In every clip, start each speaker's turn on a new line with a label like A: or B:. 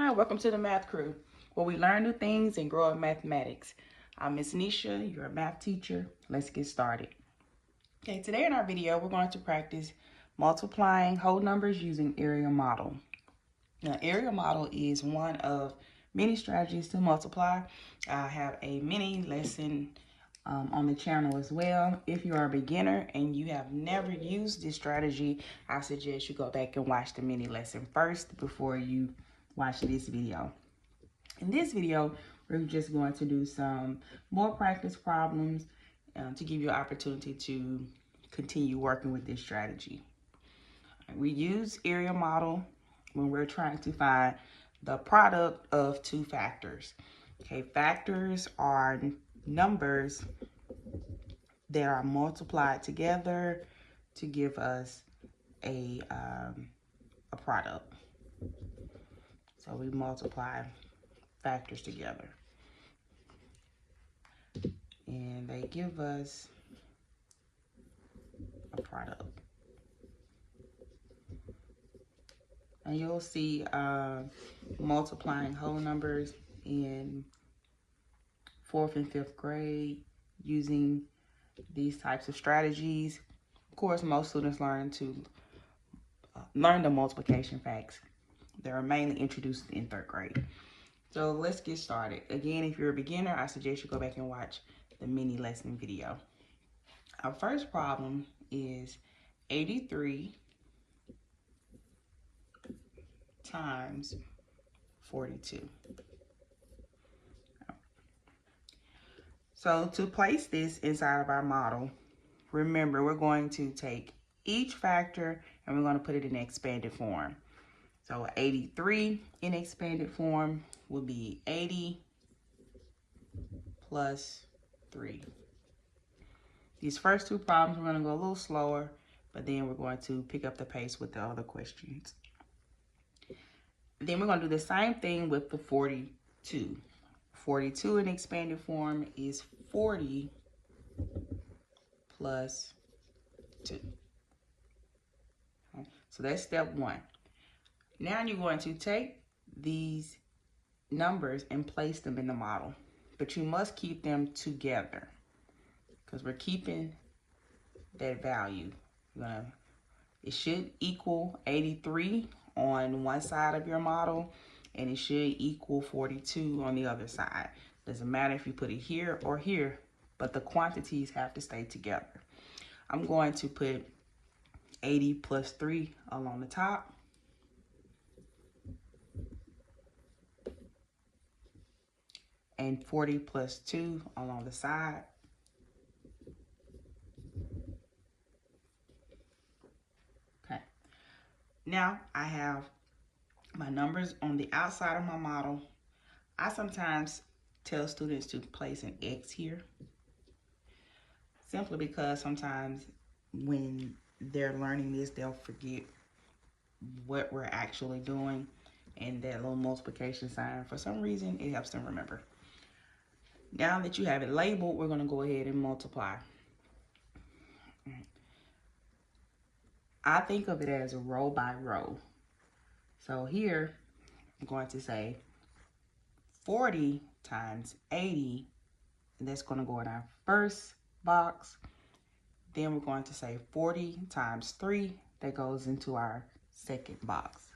A: Hi, welcome to the Math Crew, where we learn new things and grow in mathematics. I'm Miss Nesha, your math teacher. Let's get started. Okay, today in our video, we're going to practice multiplying whole numbers using area model. Now, area model is one of many strategies to multiply. I have a mini lesson on the channel as well. If you are a beginner and you have never used this strategy, I suggest you go back and watch the mini lesson first before you watch this video. In this video, we're just going to do some more practice problems to give you an opportunity to continue working with this strategy. We use area model when we're trying to find the product of two factors. Okay, factors are numbers that are multiplied together to give us a product. So we multiply factors together, and they give us a product. And you'll see multiplying whole numbers in 4th and 5th grade using these types of strategies. Of course, most students learn the multiplication facts. They're mainly introduced in 3rd grade. So let's get started. Again, if you're a beginner, I suggest you go back and watch the mini lesson video. Our first problem is 83 times 42. So to place this inside of our model, remember we're going to take each factor and we're going to put it in expanded form. So 83 in expanded form will be 80 plus 3. These first two problems, we're going to go a little slower, but then we're going to pick up the pace with the other questions. Then we're going to do the same thing with the 42. 42 in expanded form is 40 plus 2. Okay, so that's step 1. Now you're going to take these numbers and place them in the model, but you must keep them together because we're keeping that value. It should equal 83 on one side of your model, and it should equal 42 on the other side. Doesn't matter if you put it here or here, but the quantities have to stay together. I'm going to put 80 plus 3 along the top. And 40 plus 2 along the side. Okay. Now I have my numbers on the outside of my model. I sometimes tell students to place an X here, simply because sometimes when they're learning this, they'll forget what we're actually doing, and that little multiplication sign, for some reason, it helps them remember. Now that you have it labeled, we're going to go ahead and multiply. I think of it as row by row. So here, I'm going to say 40 times 80, and that's going to go in our first box. Then we're going to say 40 times 3, that goes into our second box.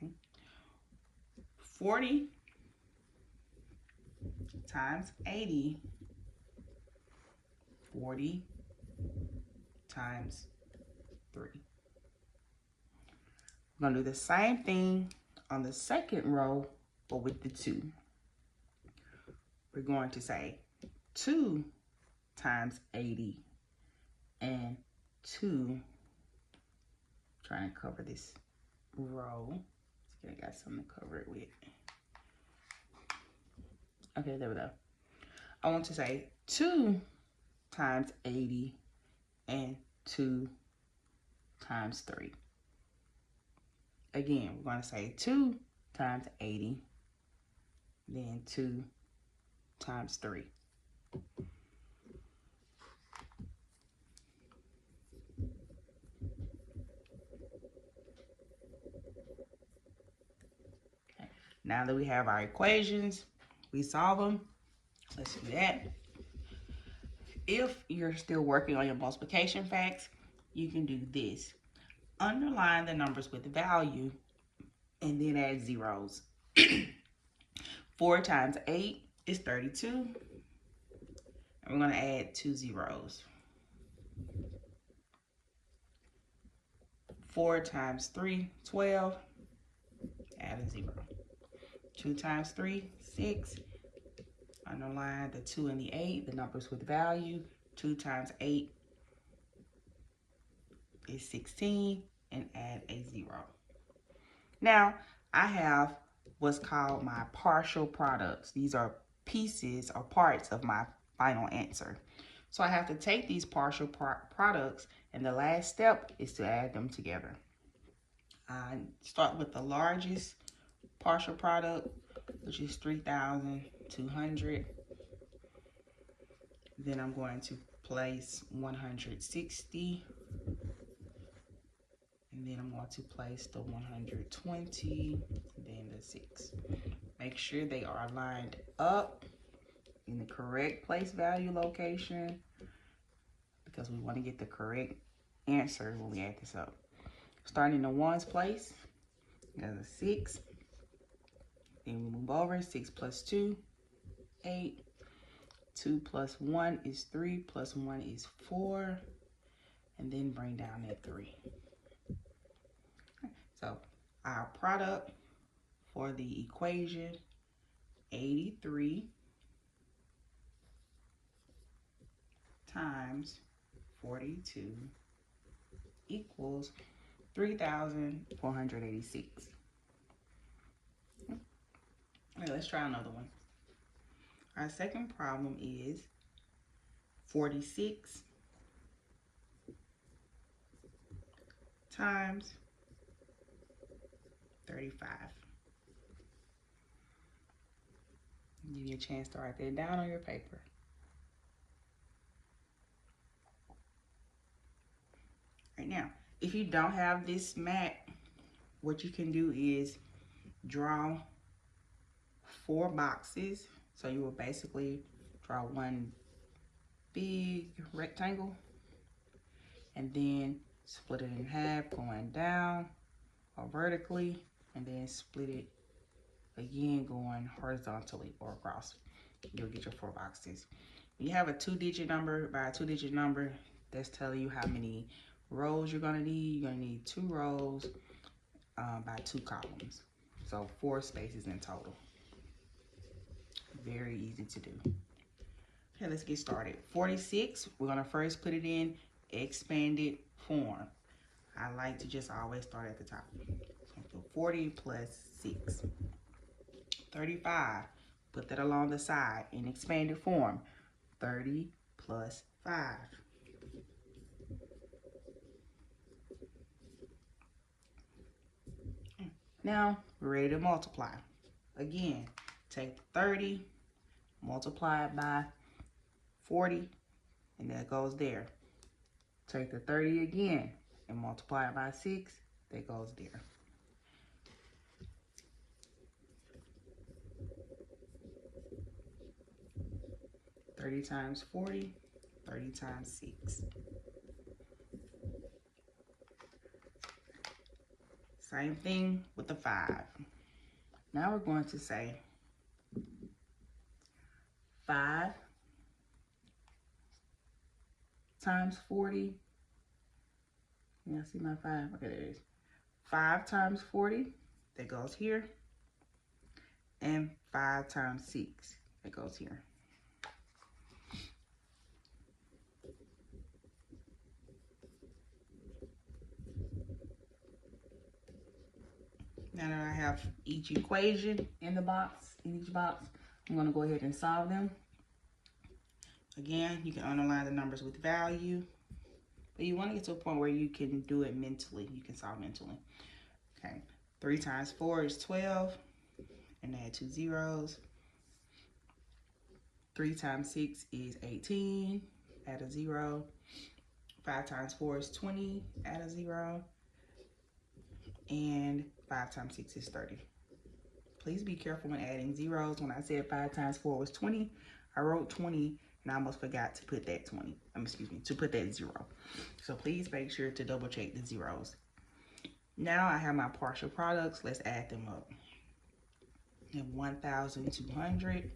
A: Okay. 40 times 80, 40 times 3. We're going to do the same thing on the second row, but with the 2. We're going to say 2 times 80 and 2. Trying to cover this row. Let's get, I got something to cover it with. Okay, there we go. I want to say 2 times 80 and 2 times 3. Again, we're going to say 2 times 80, then 2 times 3. Now that we have our equations, we solve them. Let's do that. If you're still working on your multiplication facts, you can do this. Underline the numbers with value and then add zeros. 4 times 8 is 32. And we're going to add 2 zeros. 4 times 3, 12. Add a 0. 2 times 3, 6. Underline the 2 and the 8, the numbers with value. 2 times 8 is 16, and add a 0. Now, I have what's called my partial products. These are pieces or parts of my final answer. So I have to take these partial products, and the last step is to add them together. I start with the largest partial product, which is 3,200. Then I'm going to place 160. And then I'm going to place the 120, then the 6. Make sure they are lined up in the correct place value location, because we want to get the correct answer when we add this up. Starting in the ones place, there's a 6. Then we move over, 6 plus 2, 8. 2 plus 1 is 3, plus 1 is 4. And then bring down that 3. So our product for the equation, 83 times 42 equals 3,486. Okay, let's try another one. Our second problem is 46 times 35. Give you a chance to write that down on your paper. Right now, if you don't have this mat, what you can do is draw 4 boxes. So you will basically draw one big rectangle and then split it in half going down or vertically, and then split it again going horizontally or across. You'll get your 4 boxes. When you have a 2-digit number, by a 2-digit number, that's telling you how many rows you're going to need. You're going to need 2 rows by 2 columns. So 4 spaces in total. Very easy to do. Okay, let's get started. 46, we're going to first put it in expanded form. I like to just always start at the top. So 40 plus 6. 35, put that along the side in expanded form. 30 plus 5. Now, we're ready to multiply. Again, take 30, multiply it by 40, and that goes there. Take the 30 again and multiply it by 6, that goes there. $30 times 40, 30 times 6. Same thing with the 5. Now we're going to say 5 times 40. Yeah, see my 5? Okay, there it is. 5 times 40, that goes here. And 5 times 6, that goes here. Now that I have each equation in the box, in each box, I'm going to go ahead and solve them. Again, you can underline the numbers with value, but you want to get to a point where you can do it mentally. You can solve mentally. Okay, 3 times 4 is 12, and add 2 zeros. 3 times 6 is 18, add a 0. 5 times 4 is 20, add a 0. And 5 times 6 is 30, Please be careful when adding zeros. When I said 5 times 4 was 20, I wrote 20 and I almost forgot to put that 20. To put that 0. So please make sure to double check the zeros. Now I have my partial products. Let's add them up. I have 1,200.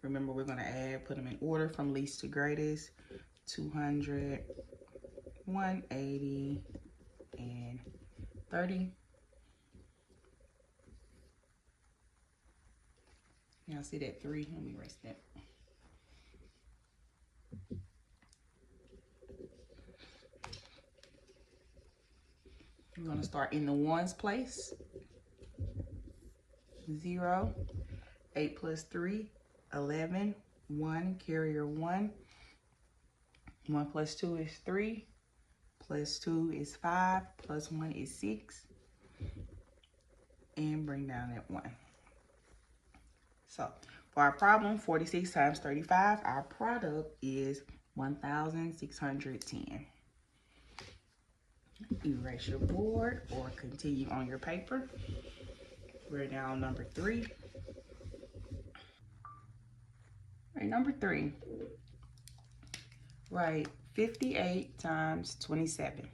A: Remember, we're going to put them in order from least to greatest. 200, 180, and 30. Y'all see that 3? Let me erase that. We're going to start in the ones place. 0. 8 plus 3, 11. 1, carrier 1. 1 plus 2 is 3. Plus 2 is 5. Plus 1 is 6. And bring down that 1. So, for our problem, 46 times 35, our product is 1,610. Erase your board or continue on your paper. We're now on number 3. All right, number 3. Write 58 times 27.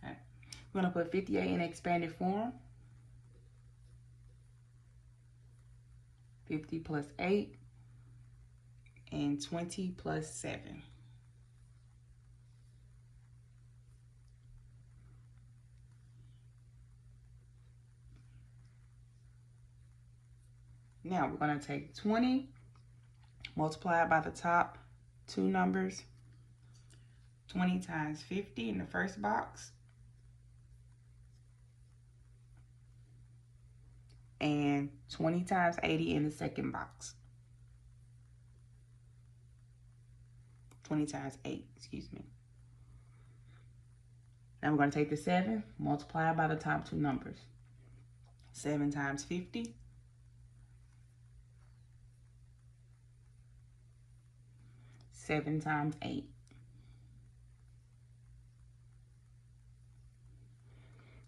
A: Okay. We're going to put 58 in expanded form. 50 plus 8 and 20 plus 7. Now we're going to take 20, multiply it by the top 2 numbers. 20 times 50 in the first box. And 20 times 80 in the second box. 20 times 8, excuse me. Now we're going to take the 7, multiply it by the top 2 numbers. 7 times 50. 7 times 8.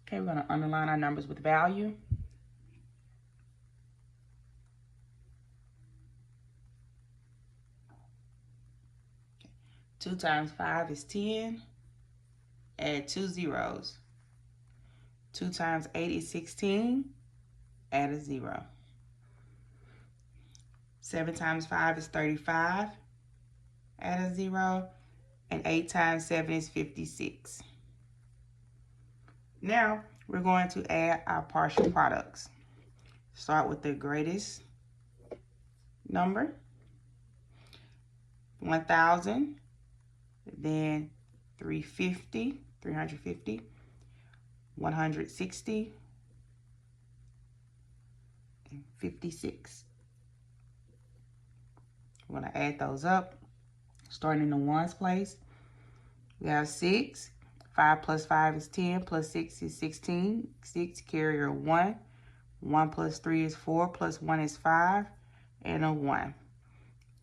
A: Okay, we're going to underline our numbers with value. Okay. 2 times 5 is 10. Add 2 zeros. 2 times 8 is 16. Add a 0. 7 times 5 is 35. Add a 0. And 8 times 7 is 56. Now, we're going to add our partial products. Start with the greatest number, 1,000, then 350, 160, and 56. We're going to add those up. Starting in the ones place, we have 6. 5 plus 5 is 10, plus 6 is 16. 6, carrier 1. 1 plus 3 is 4, plus 1 is 5, and a 1.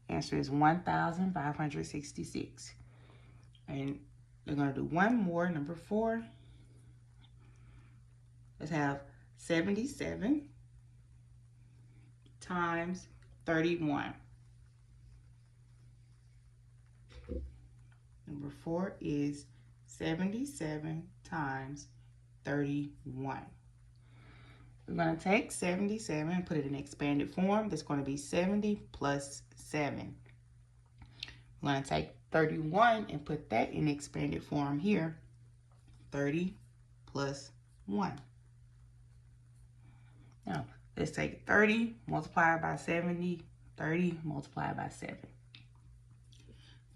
A: Answer is 1,566. And we're going to do one more, number 4. Let's have 77 times 31. Number 4 is 77 times 31. We're going to take 77 and put it in expanded form. That's going to be 70 plus 7. We're going to take 31 and put that in expanded form here. 30 plus 1. Now, let's take 30 multiplied by 70. 30 multiplied by 7.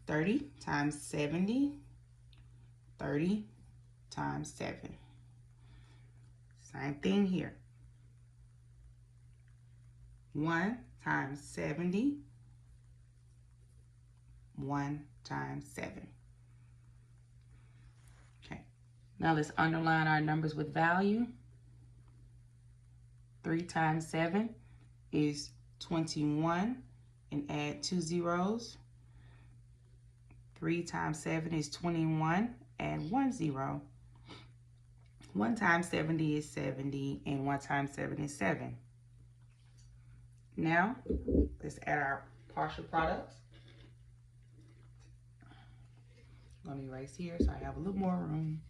A: 30 times 70. 30 times 7. Same thing here. 1 times 70. 1 times 7. Okay. Now let's underline our numbers with value. 3 times 7 is 21. And add 2 zeros. 3 times 7 is 21, and 1 0. 1 times 70 is 70, and 1 times 7 is 7. Now, let's add our partial products. Let me erase here so I have a little more room.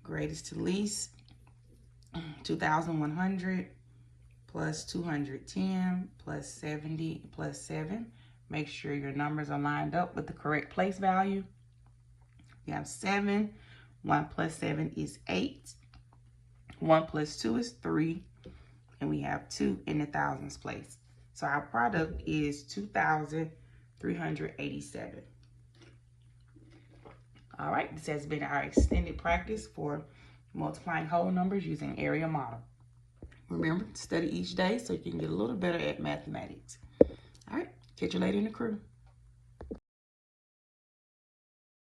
A: Greatest to least, 2,100 plus 210 plus 70 plus 7. Make sure your numbers are lined up with the correct place value. We have 7. 1 plus 7 is 8. 1 plus 2 is 3. And we have 2 in the thousands place. So our product is 2,387. All right, this has been our extended practice for multiplying whole numbers using area model. Remember, study each day so you can get a little better at mathematics. All right, catch you later in the crew.